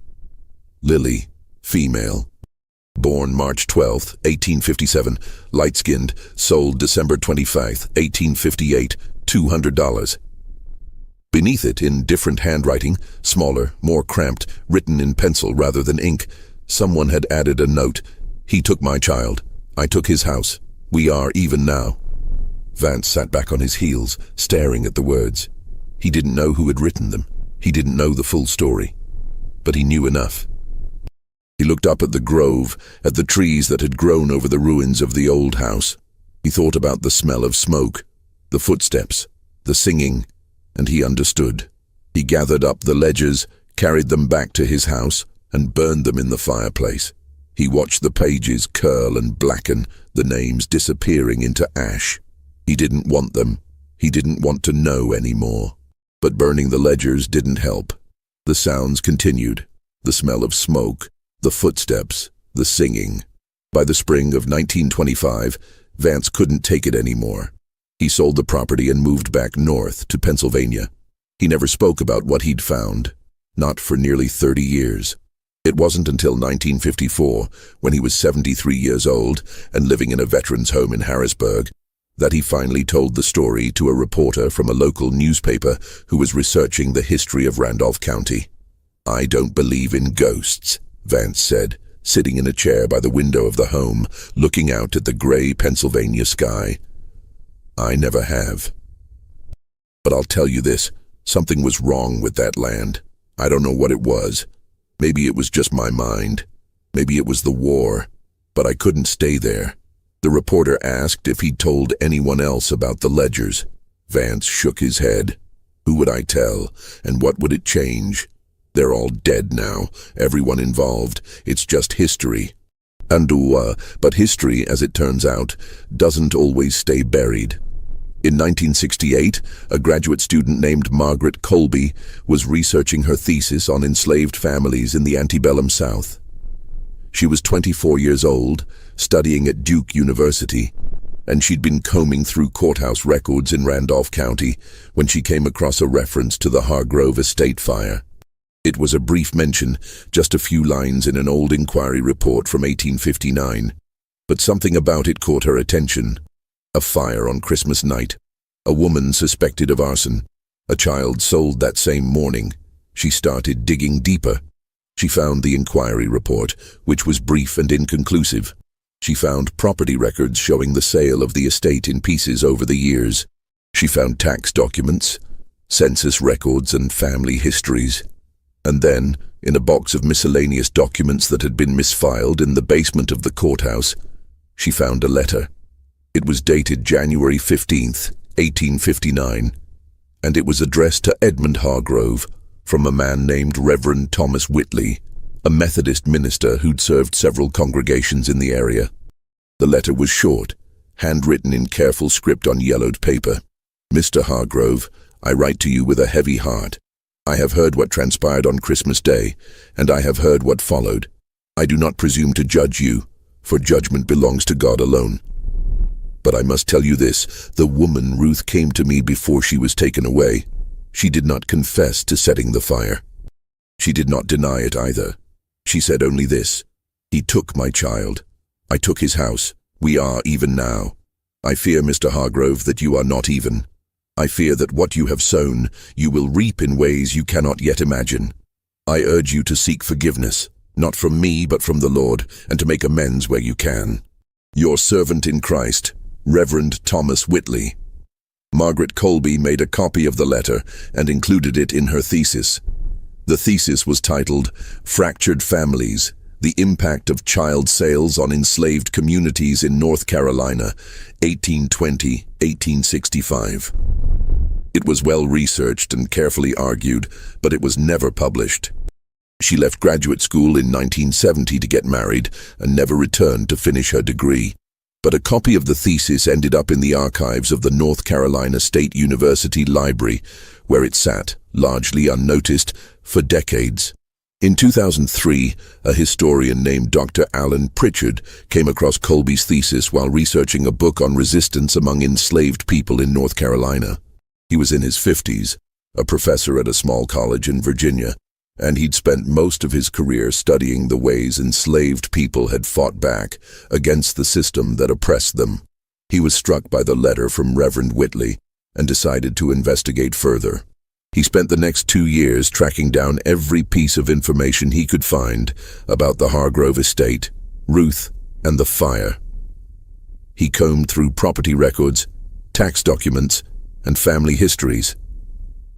Lily, female. Born March 12, 1857, light-skinned, sold December 25, 1858, $200. Beneath it, in different handwriting, smaller, more cramped, written in pencil rather than ink, someone had added a note. He took my child. I took his house. We are even now. Vance sat back on his heels, staring at the words. He didn't know who had written them. He didn't know the full story. But he knew enough. He looked up at the grove, at the trees that had grown over the ruins of the old house. He thought about the smell of smoke, the footsteps, the singing, and he understood. He gathered up the ledgers, carried them back to his house, and burned them in the fireplace. He watched the pages curl and blacken, the names disappearing into ash. He didn't want them. He didn't want to know anymore. But burning the ledgers didn't help. The sounds continued. The smell of smoke, the footsteps, the singing. By the spring of 1925, Vance couldn't take it anymore. He sold the property and moved back north to Pennsylvania. He never spoke about what he'd found. Not for nearly 30 years. It wasn't until 1954, when he was 73 years old and living in a veterans' home in Harrisburg, that he finally told the story to a reporter from a local newspaper who was researching the history of Randolph County. "I don't believe in ghosts," Vance said, sitting in a chair by the window of the home, looking out at the gray Pennsylvania sky. "I never have. But I'll tell you this, something was wrong with that land. I don't know what it was. Maybe it was just my mind. Maybe it was the war. But I couldn't stay there." The reporter asked if he'd told anyone else about the ledgers. Vance shook his head. Who would I tell, and what would it change? They're all dead now, everyone involved. It's just history. But history, as it turns out, doesn't always stay buried. In 1968, a graduate student named Margaret Colby was researching her thesis on enslaved families in the antebellum South. She was 24 years old, studying at Duke University, and she'd been combing through courthouse records in Randolph County when she came across a reference to the Hargrove estate fire. It was a brief mention, just a few lines in an old inquiry report from 1859, but something about it caught her attention. A fire on Christmas night. A woman suspected of arson. A child sold that same morning. She started digging deeper. She found the inquiry report, which was brief and inconclusive. She found property records showing the sale of the estate in pieces over the years. She found tax documents, census records, and family histories. And then, in a box of miscellaneous documents that had been misfiled in the basement of the courthouse, she found a letter. It was dated January 15th, 1859, and it was addressed to Edmund Hargrove from a man named Reverend Thomas Whitley, a Methodist minister who'd served several congregations in the area. The letter was short, handwritten in careful script on yellowed paper. "Mr. Hargrove, I write to you with a heavy heart. I have heard what transpired on Christmas Day, and I have heard what followed. I do not presume to judge you, for judgment belongs to God alone. But I must tell you this, the woman Ruth came to me before she was taken away. She did not confess to setting the fire. She did not deny it either. She said only this: "He took my child. I took his house. We are even now. I fear, Mr. Hargrove, that you are not even. I fear that what you have sown, you will reap in ways you cannot yet imagine. I urge you to seek forgiveness, not from me but from the Lord, and to make amends where you can. Your servant in Christ, Reverend Thomas Whitley." Margaret Colby made a copy of the letter and included it in her thesis. The thesis was titled "Fractured Families: The Impact of Child Sales on Enslaved Communities in North Carolina, 1820–1865. It was well researched and carefully argued, but it was never published. She left graduate school in 1970 to get married and never returned to finish her degree. But a copy of the thesis ended up in the archives of the North Carolina State University Library, where it sat, largely unnoticed, for decades. In 2003, a historian named Dr. Alan Pritchard came across Colby's thesis while researching a book on resistance among enslaved people in North Carolina. He was in his 50s, a professor at a small college in Virginia, and he'd spent most of his career studying the ways enslaved people had fought back against the system that oppressed them. He was struck by the letter from Reverend Whitley and decided to investigate further. He spent the next 2 years tracking down every piece of information he could find about the Hargrove estate, Ruth, and the fire. He combed through property records, tax documents, and family histories.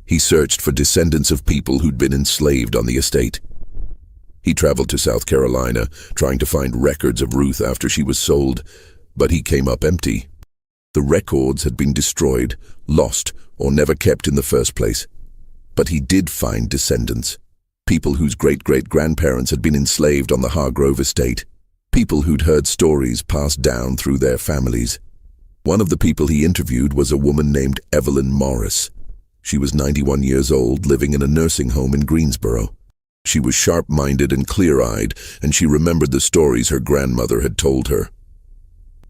He searched for descendants of people who'd been enslaved on the estate. He traveled to South Carolina, trying to find records of Ruth after she was sold, but he came up empty. The records had been destroyed, lost, or never kept in the first place. But he did find descendants, people whose great-great-grandparents had been enslaved on the Hargrove estate, people who'd heard stories passed down through their families. One of the people he interviewed was a woman named Evelyn Morris. She was 91 years old, living in a nursing home in Greensboro. She was sharp-minded and clear-eyed, and she remembered the stories her grandmother had told her.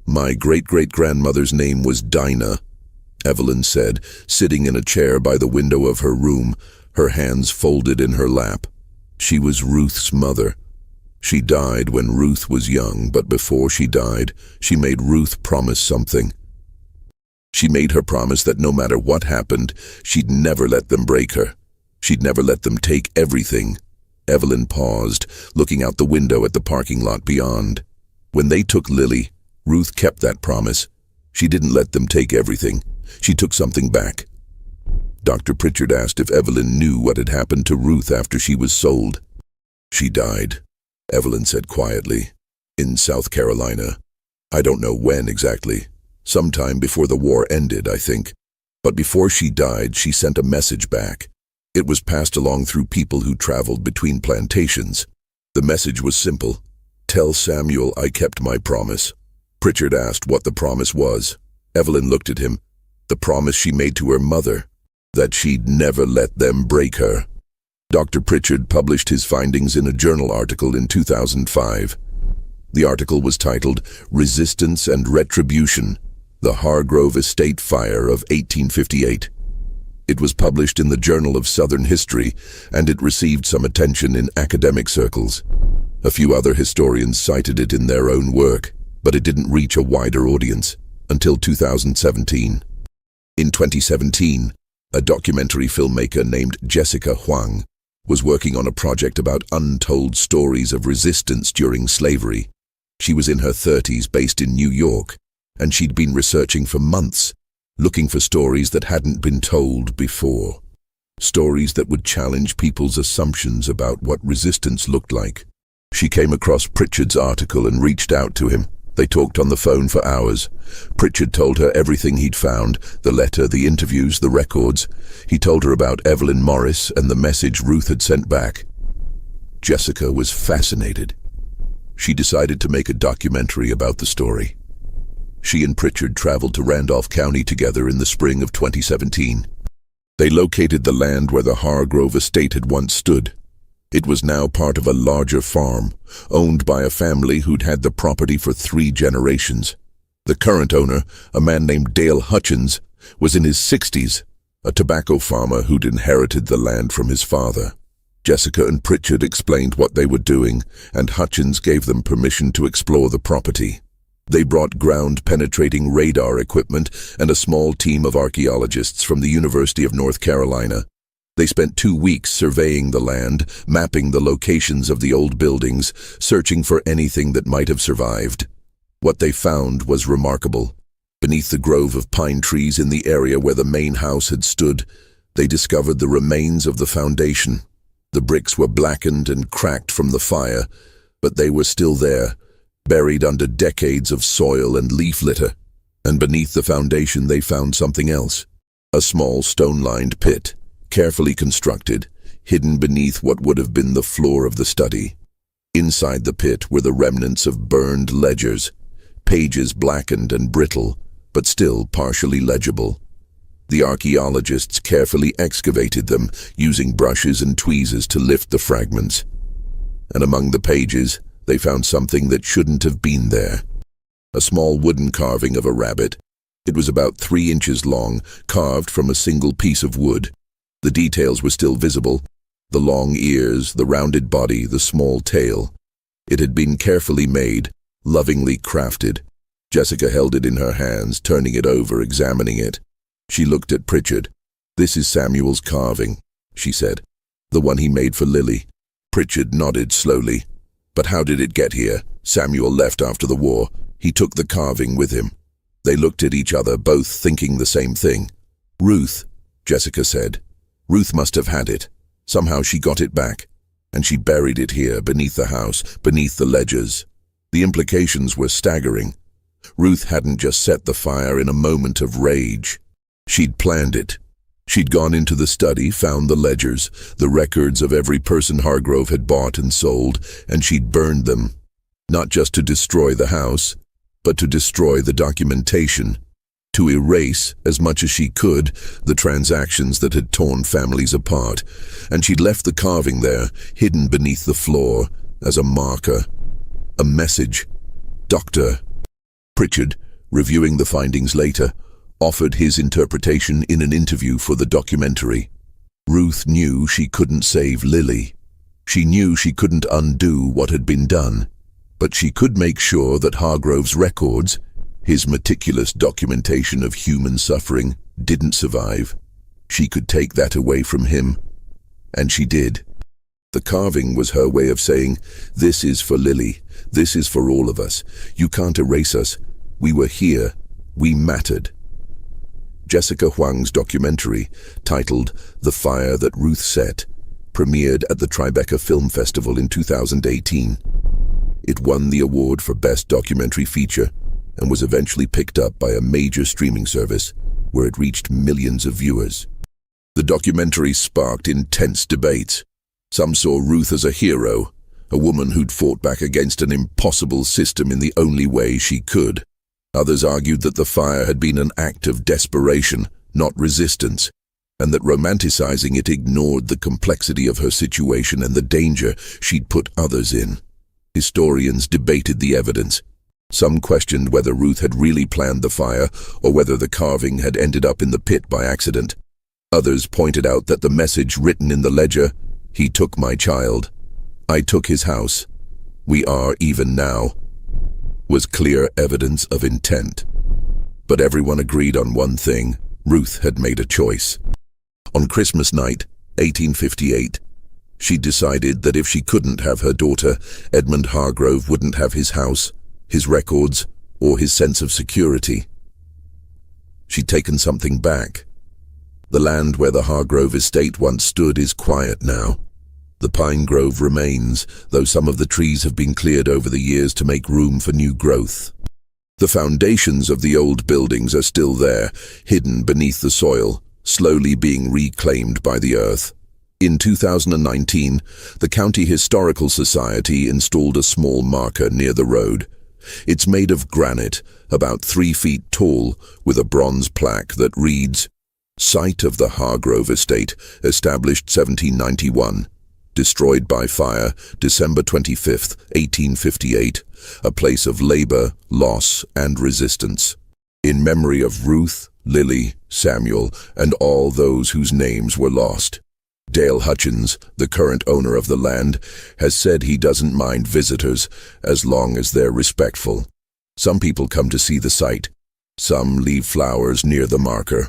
"My great-great-grandmother's name was Dinah," Evelyn said, sitting in a chair by the window of her room, her hands folded in her lap. She was Ruth's mother. She died when Ruth was young, but before she died, she made Ruth promise something. She made her promise that no matter what happened, she'd never let them break her. She'd never let them take everything. Evelyn paused, looking out the window at the parking lot beyond. When they took Lily, Ruth kept that promise. She didn't let them take everything. She took something back. Dr. Pritchard asked if Evelyn knew what had happened to Ruth after she was sold. "She died," Evelyn said quietly, "in South Carolina. I don't know when exactly. Sometime before the war ended, I think. But before she died, she sent a message back. It was passed along through people who traveled between plantations. The message was simple: 'Tell Samuel I kept my promise.'" Pritchard asked what the promise was. Evelyn looked at him. The promise she made to her mother, that she'd never let them break her. Dr. Pritchard published his findings in a journal article in 2005. The article was titled "Resistance and Retribution: The Hargrove Estate Fire of 1858. It was published in the Journal of Southern History, and it received some attention in academic circles. A few other historians cited it in their own work, but it didn't reach a wider audience until 2017. In 2017, a documentary filmmaker named Jessica Huang was working on a project about untold stories of resistance during slavery. She was in her 30s, based in New York, and she'd been researching for months, looking for stories that hadn't been told before. Stories that would challenge people's assumptions about what resistance looked like. She came across Pritchard's article and reached out to him. They talked on the phone for hours. Pritchard told her everything he'd found: the letter, the interviews, the records. He told her about Evelyn Morris and the message Ruth had sent back. Jessica was fascinated. She decided to make a documentary about the story. She and Pritchard traveled to Randolph County together in the spring of 2017. They located the land where the Hargrove estate had once stood. It was now part of a larger farm, owned by a family who'd had the property for 3 generations. The current owner, a man named Dale Hutchins, was in his 60s, a tobacco farmer who'd inherited the land from his father. Jessica and Pritchard explained what they were doing, and Hutchins gave them permission to explore the property. They brought ground-penetrating radar equipment and a small team of archaeologists from the University of North Carolina. They spent 2 weeks surveying the land, mapping the locations of the old buildings, searching for anything that might have survived. What they found was remarkable. Beneath the grove of pine trees in the area where the main house had stood, they discovered the remains of the foundation. The bricks were blackened and cracked from the fire, but they were still there, buried under decades of soil and leaf litter. And beneath the foundation they found something else. A small stone-lined pit, carefully constructed, hidden beneath what would have been the floor of the study. Inside the pit were the remnants of burned ledgers, pages blackened and brittle, but still partially legible. The archaeologists carefully excavated them, using brushes and tweezers to lift the fragments. And among the pages, they found something that shouldn't have been there. A small wooden carving of a rabbit. It was about 3 inches long, carved from a single piece of wood. The details were still visible. The long ears, the rounded body, the small tail. It had been carefully made, lovingly crafted. Jessica held it in her hands, turning it over, examining it. She looked at Pritchard. "This is Samuel's carving," she said. "The one he made for Lily." Pritchard nodded slowly. "But how did it get here? Samuel left after the war. He took the carving with him." They looked at each other, both thinking the same thing. "Ruth," Jessica said. "Ruth must have had it. Somehow she got it back. And she buried it here, beneath the house, beneath the ledgers." The implications were staggering. Ruth hadn't just set the fire in a moment of rage. She'd planned it. She'd gone into the study, found the ledgers, the records of every person Hargrove had bought and sold, and she'd burned them. Not just to destroy the house, but to destroy the documentation, to erase, as much as she could, the transactions that had torn families apart. And she'd left the carving there, hidden beneath the floor, as a marker. A message. Dr. Pritchard, reviewing the findings later, offered his interpretation in an interview for the documentary. Ruth knew she couldn't save Lily. She knew she couldn't undo what had been done. But she could make sure that Hargrove's records, his meticulous documentation of human suffering, didn't survive. She could take that away from him. And she did. The carving was her way of saying, "This is for Lily. This is for all of us. You can't erase us. We were here. We mattered." Jessica Huang's documentary, titled The Fire That Ruth Set, premiered at the Tribeca Film Festival in 2018. It won the award for Best Documentary Feature and was eventually picked up by a major streaming service, where it reached millions of viewers. The documentary sparked intense debates. Some saw Ruth as a hero, a woman who'd fought back against an impossible system in the only way she could. Others argued that the fire had been an act of desperation, not resistance, and that romanticizing it ignored the complexity of her situation and the danger she'd put others in. Historians debated the evidence. Some questioned whether Ruth had really planned the fire or whether the carving had ended up in the pit by accident. Others pointed out that the message written in the ledger, "He took my child. I took his house. We are even now," was clear evidence of intent. But everyone agreed on one thing: Ruth had made a choice. On Christmas night, 1858, she decided that if she couldn't have her daughter, Edmund Hargrove wouldn't have his house, his records, or his sense of security. She'd taken something back. The land where the Hargrove estate once stood is quiet now. The pine grove remains, though some of the trees have been cleared over the years to make room for new growth. The foundations of the old buildings are still there, hidden beneath the soil, slowly being reclaimed by the earth. In 2019, the County Historical Society installed a small marker near the road. It's made of granite, about 3 feet tall, with a bronze plaque that reads, "Site of the Hargrove Estate, established 1791. Destroyed by fire, December 25, 1858, a place of labor, loss, and resistance. In memory of Ruth, Lily, Samuel, and all those whose names were lost. Dale Hutchins, the current owner of the land, has said he doesn't mind visitors as long as they're respectful. Some people come to see the site. Some leave flowers near the marker.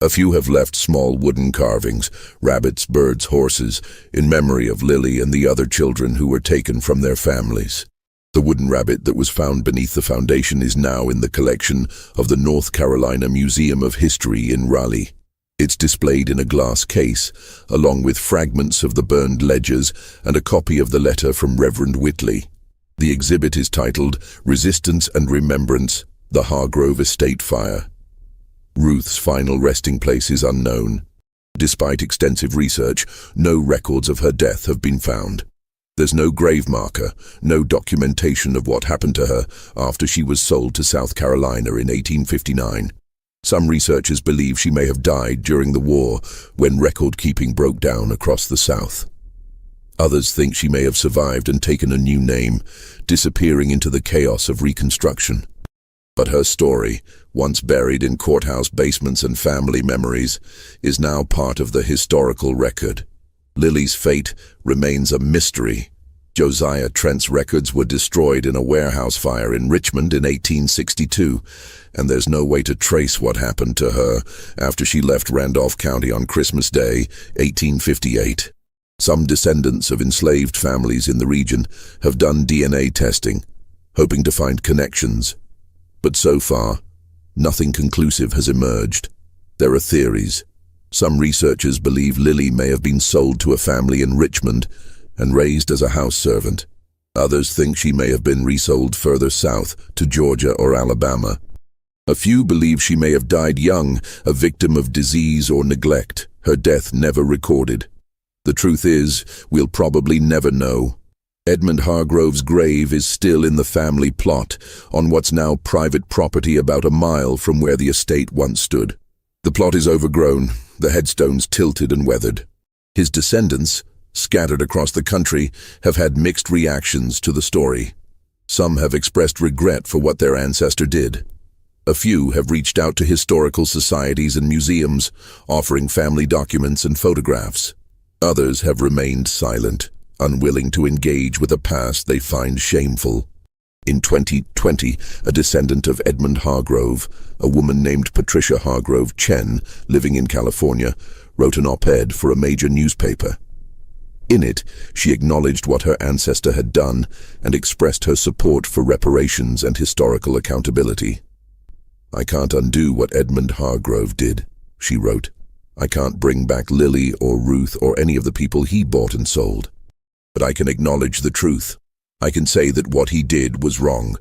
A few have left small wooden carvings, rabbits, birds, horses, in memory of Lily and the other children who were taken from their families. The wooden rabbit that was found beneath the foundation is now in the collection of the North Carolina Museum of History in Raleigh. It's displayed in a glass case, along with fragments of the burned ledgers and a copy of the letter from Reverend Whitley. The exhibit is titled Resistance and Remembrance, the Hargrove Estate Fire. Ruth's final resting place is unknown. Despite extensive research, no records of her death have been found. There's no grave marker, no documentation of what happened to her after she was sold to South Carolina in 1859. Some researchers believe she may have died during the war when record-keeping broke down across the South. Others think she may have survived and taken a new name, disappearing into the chaos of Reconstruction. But her story, once buried in courthouse basements and family memories, is now part of the historical record. Lily's fate remains a mystery. Josiah Trent's records were destroyed in a warehouse fire in Richmond in 1862, and there's no way to trace what happened to her after she left Randolph County on Christmas Day, 1858. Some descendants of enslaved families in the region have done DNA testing, hoping to find connections. But so far, nothing conclusive has emerged. There are theories. Some researchers believe Lily may have been sold to a family in Richmond and raised as a house servant. Others think she may have been resold further south to Georgia or Alabama. A few believe she may have died young, a victim of disease or neglect, her death never recorded. The truth is, we'll probably never know. Edmund Hargrove's grave is still in the family plot on what's now private property about a mile from where the estate once stood. The plot is overgrown, the headstones tilted and weathered. His descendants, scattered across the country, have had mixed reactions to the story. Some have expressed regret for what their ancestor did. A few have reached out to historical societies and museums, offering family documents and photographs. Others have remained silent, unwilling to engage with a past they find shameful. In 2020, a descendant of Edmund Hargrove, a woman named Patricia Hargrove Chen, living in California, wrote an op-ed for a major newspaper. In it, she acknowledged what her ancestor had done and expressed her support for reparations and historical accountability. "I can't undo what Edmund Hargrove did," she wrote. "I can't bring back Lily or Ruth or any of the people he bought and sold. But I can acknowledge the truth. I can say that what he did was wrong,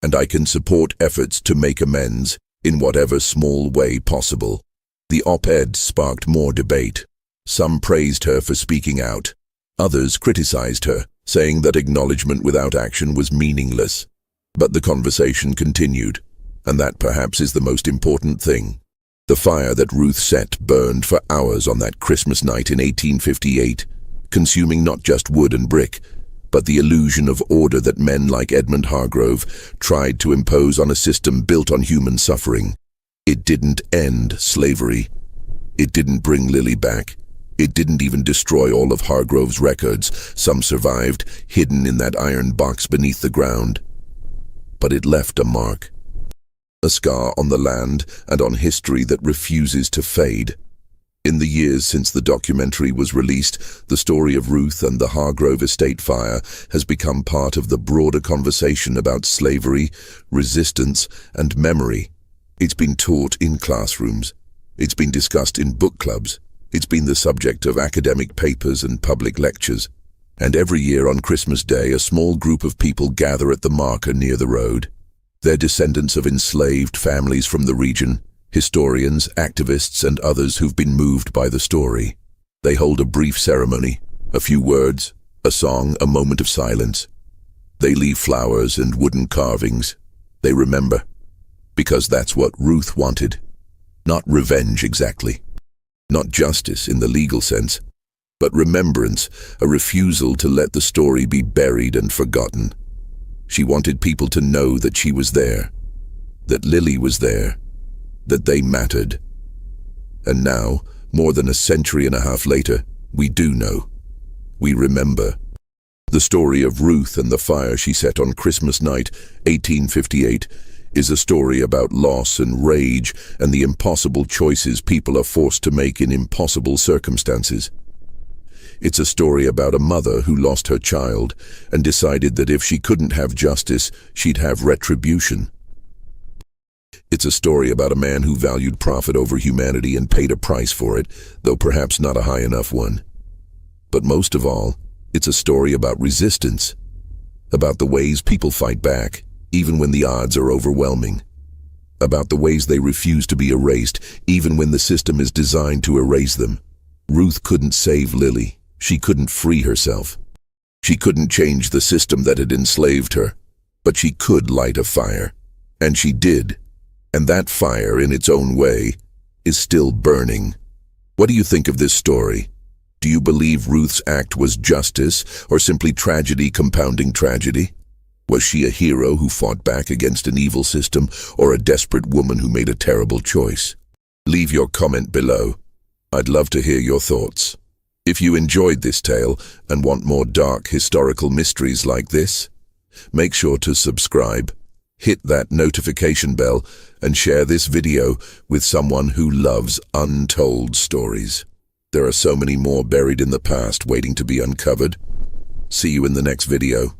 and I can support efforts to make amends in whatever small way possible." The op-ed sparked more debate. Some praised her for speaking out. Others criticized her, saying that acknowledgement without action was meaningless. But the conversation continued, and that perhaps is the most important thing. The fire that Ruth set burned for hours on that Christmas night in 1858, consuming not just wood and brick, but the illusion of order that men like Edmund Hargrove tried to impose on a system built on human suffering. It didn't end slavery. It didn't bring Lily back. It didn't even destroy all of Hargrove's records. Some survived, hidden in that iron box beneath the ground. But it left a mark. A scar on the land and on history that refuses to fade. In the years since the documentary was released, the story of Ruth and the Hargrove estate fire has become part of the broader conversation about slavery, resistance, and memory. It's been taught in classrooms. It's been discussed in book clubs. It's been the subject of academic papers and public lectures. And every year on Christmas Day, a small group of people gather at the marker near the road. They're descendants of enslaved families from the region, historians, activists, and others who've been moved by the story. They hold a brief ceremony, a few words, a song, a moment of silence. They leave flowers and wooden carvings. They remember. Because that's what Ruth wanted. Not revenge exactly. Not justice in the legal sense, but remembrance, a refusal to let the story be buried and forgotten. She wanted people to know that she was there, that Lily was there, that they mattered. And now, more than a century and a half later, We do know. We remember. The story of Ruth and the fire she set on Christmas night, 1858, is a story about loss and rage and the impossible choices people are forced to make in impossible circumstances. It's a story about a mother who lost her child and decided that if she couldn't have justice, she'd have retribution. It's a story about a man who valued profit over humanity and paid a price for it, though perhaps not a high enough one. But most of all, it's a story about resistance, about the ways people fight back, even when the odds are overwhelming, about the ways they refuse to be erased, even when the system is designed to erase them. Ruth couldn't save Lily. She couldn't free herself. She couldn't change the system that had enslaved her, but she could light a fire. And she did. And that fire, in its own way, is still burning. What do you think of this story? Do you believe Ruth's act was justice, or simply tragedy compounding tragedy? Was she a hero who fought back against an evil system, or a desperate woman who made a terrible choice? Leave your comment below. I'd love to hear your thoughts. If you enjoyed this tale and want more dark historical mysteries like this, make sure to subscribe, hit that notification bell, and share this video with someone who loves untold stories. There are so many more buried in the past waiting to be uncovered. See you in the next video.